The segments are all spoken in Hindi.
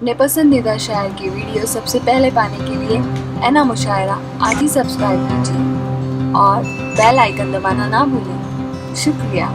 अपने पसंदीदा शायर की वीडियो सबसे पहले पाने के लिए एना मुशायरा आज ही सब्सक्राइब कीजिए और बेल आइकन दबाना ना भूलें। शुक्रिया।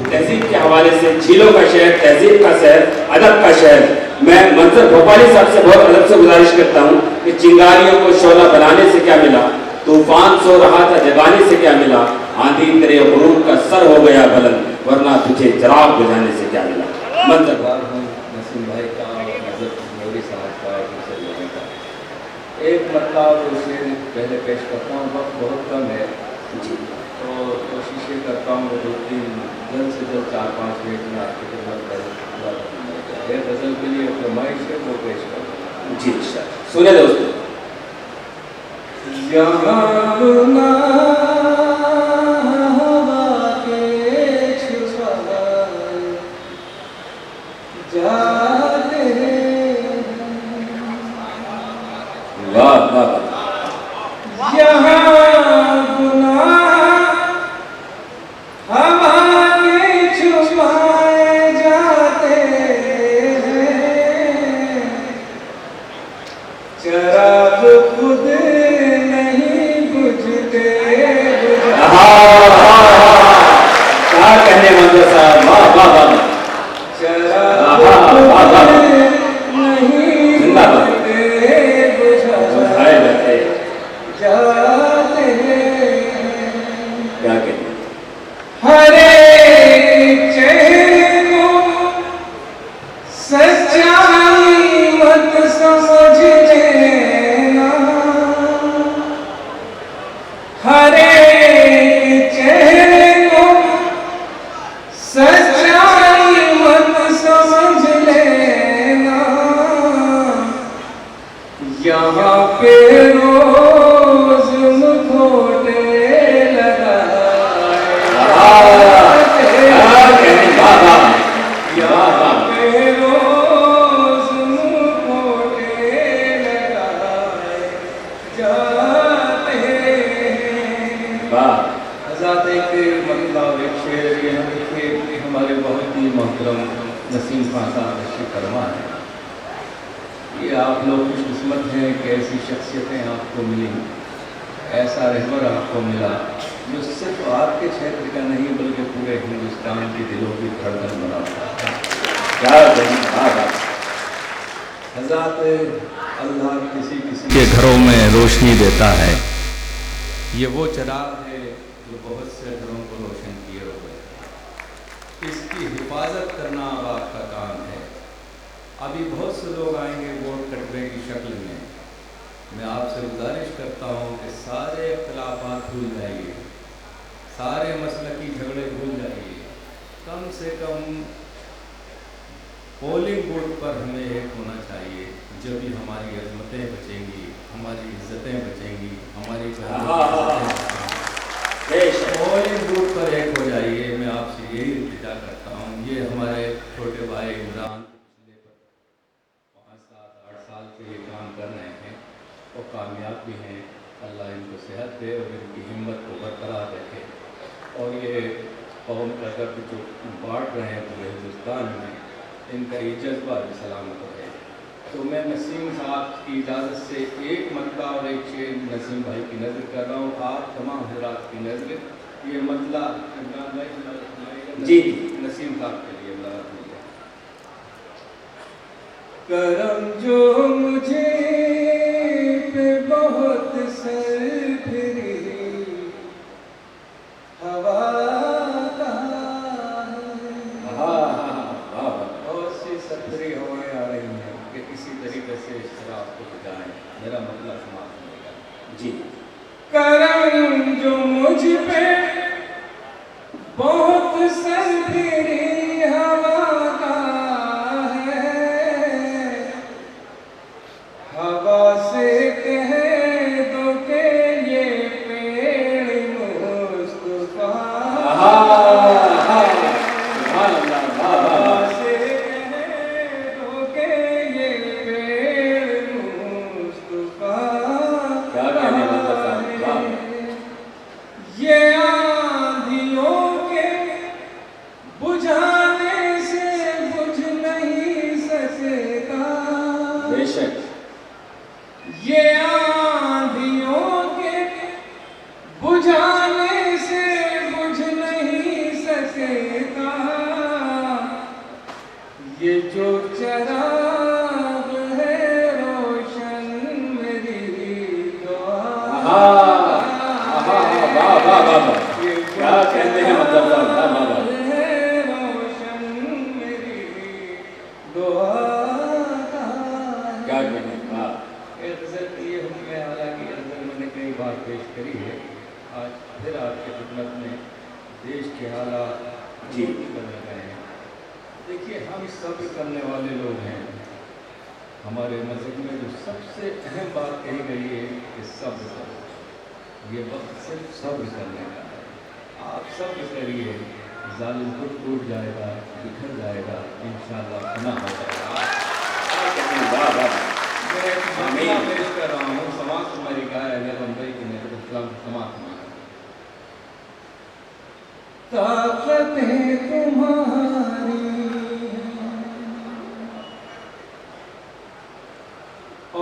तहजीब के हवाले से झीलों का शहर, तहजीब का शहर, अदब का शहर। मैं मंजर भोपाली साहब से बहुत अदब से गुजारिश करता हूँ कि चिंगारियों को शोला बनाने से क्या मिला, तूफान सो रहा था जगाने से क्या मिला, आंधी तेरे गुरूर का सर हो गया बुलंद, वरना तुझे चराग बुझाने से क्या मिला। मंजर नसीम भाई का, नजर साहब का, एक मतलब उसे पहले पेश करता हूँ। वक्त बहुत कम है जी, तो कोशिश ये करता हूँ कि 2-3 जल्द से जल्द 4-5 मिनट में आपकी खिदमत कर ये गज़ल के लिए फरमाइश है वो पेश करता हूँ। जी सुने दोस्तों। यहाँ गुना हवा के छुपाए जाते हैं, वाह वाह, यहाँ गुना हवा के छुपाए जाते हैं, चराग खुद नहीं बुझते। क्या कहने मंजर साहब, वाह वाह वाह, चराग नहीं बुझाए जाते जाते हैं, क्या कहते हरे चेहरे को सच्चाई मत समझ लेना, हरे चेहरे को सच्चाई मत समझ लेना, यहाँ पे रोज मुखोटे हमारे बहुत ही मोहतरम नसीम खान साहब अच्छी फरमा है। ये आप लोग खुशकिस्मत हैं कि ऐसी शख्सियतें आपको मिली, ऐसा रहबर आपको मिला जो सिर्फ आपके क्षेत्र का नहीं बल्कि पूरे हिंदुस्तान के दिलों की धड़कन बनाता है। हज़रत अल्लाह किसी किसी के घरों में रोशनी देता है, ये वो चिराग है जो बहुत से घरों को रोशन किए हुए, इसकी हिफाजत करना अब आपका काम है। अभी बहुत से लोग आएंगे वोट कटवे की शक्ल में। मैं आपसे गुजारिश करता हूँ कि सारे इख्तिलाफात भूल जाइए, सारे मसलकी झगड़े भूल जाइए, कम से कम पोलिंग बूथ पर हमें एक होना चाहिए। जब भी हमारी अजमतें बचेंगी, हमारी इज्जतें बचेंगी, हमारी पोलिंग बूथ पर एक हो जाइए। मैं आपसे यही इल्तिजा करता हूँ। ये हमारे छोटे भाई इमरान पिछले 5-7-8 साल से ये काम कर रहे हैं और कामयाब भी हैं। अल्लाह इनको सेहत दे और इनकी हिम्मत को बरकरार रखे और ये कौम का दर्द जो बांट रहे हैं पूरे हिंदुस्तान में, इनका ये जज्बा भी सलामत रहे। तो मैं नसीम साहब की इजाज़त से एक मतला और एक शेर नसीम भाई की नज़र कर रहा हूँ, आप तमाम हजरात की नज़र। ये मतला इमरान भाई जी नसीम साहब के लिए करम जो मुझे पे बहुत सर फिरी हवा का बहुत सी सफरी हवाएं आ रही हैं कि किसी तरीके से इस शराब को बुझाएं। मेरा मतलब समाप्त होगा जी। करम जो मुझ पे बहुत सर फिरी हवा का है, हवा से कहे ये आंधियों के बुझाने से बुझ नहीं सकेगा, ये जो चराग है रोशन मेरी दुआ। वाह वाह वाह वाह, क्या कहते हैं मतलब साहब, वाह वाह वाह। रोशन मेरी दुआ का। क्या कहते हैं, वाह। ये गज़ल ये हुक्म हालांकि गज़ल मैंने कई बार पेश करी है, आज फिर आपकी खिदमत में देश के हालात जी बदल गए हैं। देखिए हम सब्र करने वाले लोग हैं। हमारे मज़हब में जो सबसे अहम बात कही गई है कि सब्र करो, ये वक्त सिर्फ सब्र करने का है। आप सब्र करिए, जालिम खुद टूट जाएगा, बिखर जाएगा, इंशाअल्लाह फना हो जाएगा। वाह वाह। मैं एक मामला पेश कर रहा हूँ, समाज तुम्हारी गाय है बम्बई की मेरे इस्लाम समाज में। ताकतें तुम्हारी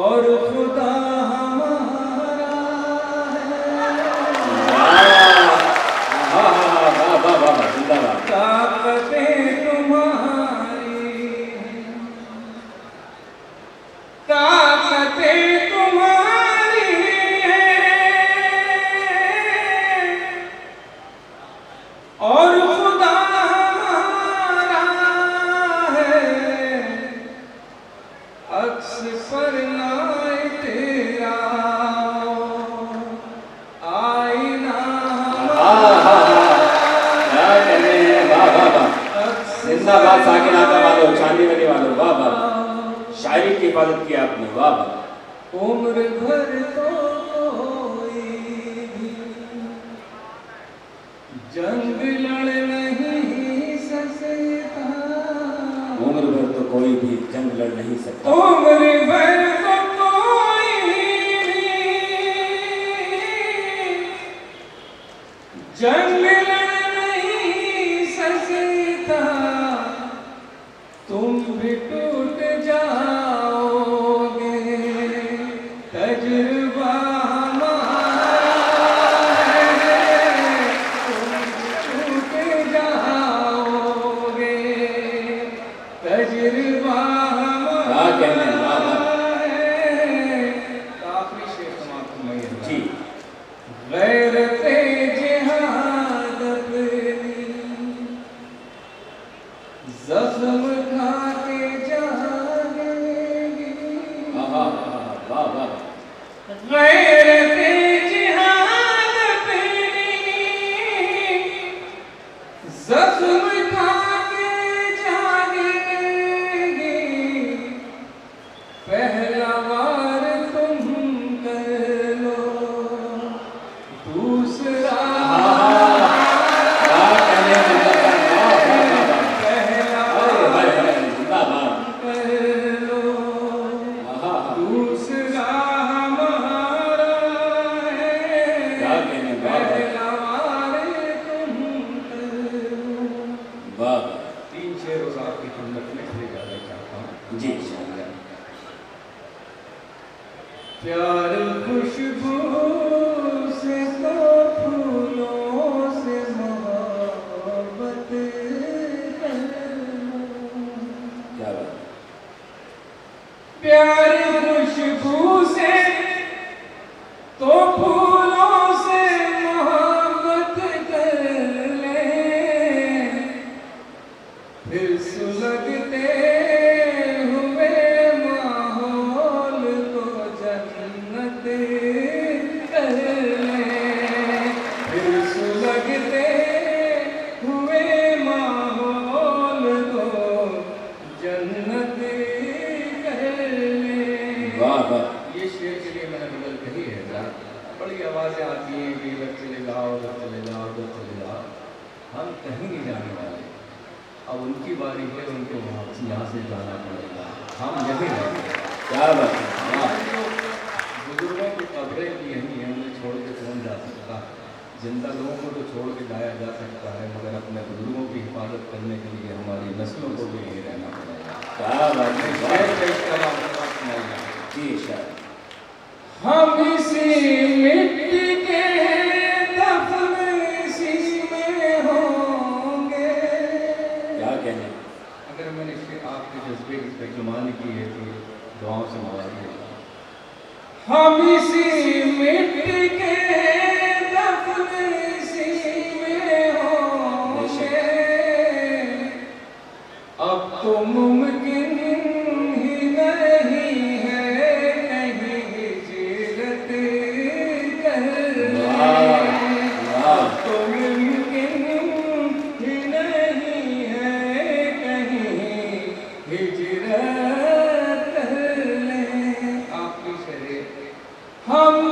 और खुदा हमारा है। ताकतें तुम्हारी, ताकतें तुम्हारी और खुदा हमारा है। अक्स पर लाए तेरा आईना जिंदाबाद साकिनाता वालों, चांदी वाली वालों, वाह वाह। शायरी की हिफाजत की आपने, वाह वाह। उम्र भर तो कोई भी जंग लड़ नहीं सकता, उम्र भर तो कोई भी जंग लड़ नहीं सकता, उम्र भर तो कोई भी जंग लड़ नहीं सकता, तुम भी टूट जाओगे, तजुर्बा हमारा है। तुम भी टूट जाओगे, तजुर्बा क्या कहने हैं, वाह वाह। आखिरी शेर समाप्त में जी गैरते जिहाद अपनी ज़ख्म खा के जागेगी, वाह वाह वाह वाह। गैरते जिहाद अपनी ज़ख्म खा के जागेगी, पहला वार तुम कर लो, दूसरा क्या कहने हैं, मतलब वाह वाह वाह वाह। पहला हाय हाय हाय, जिंदाबाद। कर लो, हाँ दूसरा हमारा है। क्या कहने, वाह वाह पहला वार तुम कर लो। वाह। 3 शेर उस आपकी खिदमत में ले जाना चाहता हूँ। जी इंशाअल्लाह। प्यार खुशबू से तो फूलों से मोहब्बत कर लो। क्या बात। प्यार खुशबू से तो फूलों से मोहब्बत कर ले, फिर सुलगते हुए माहौल को जन्नत कर ले, फिर सुलगते हुए माहौल को जन्नत कर ले। वाह वाह। ये शेर के लिए मैंने गज़ल कही है। बड़ी आवाज़ें आती हैं कि इधर चले जाओ, उधर चले जाओ, उधर चले जाओ। हम कहीं नहीं जाने वाले, अब उनकी बारी है, उनको यहाँ से जाना पड़ेगा, हम यहीं रहेंगे। क्या बात है, वाह। बुजुर्गों की कब्रें भी यहीं हैं, उन्हें छोड़ के कौन जा सकता। जिंदा लोगों को तो छोड़ के जाया जा सकता है, मगर अपने बुजुर्गों की हिफाजत करने के लिए हमारी नस्लों को भी यहीं रहना पड़ेगा। क्या बात है, वाह। शेर पेश कर रहा हूँ, जी शायद। हम इसी मिट्टी के दफन इसी में होंगे। क्या कहने, अगर मैंने आपके जज्बे की तर्जुमानी की है तो दुआओं से नवाजिए। हम इसी मिट्टी के दफन इसी में होंगे। अब तो मुमकिन ही नहीं है कहीं हिजरत करना। अब तो मुमकिन ही नहीं है कहीं हिजरत करने। आपकी शरीर हम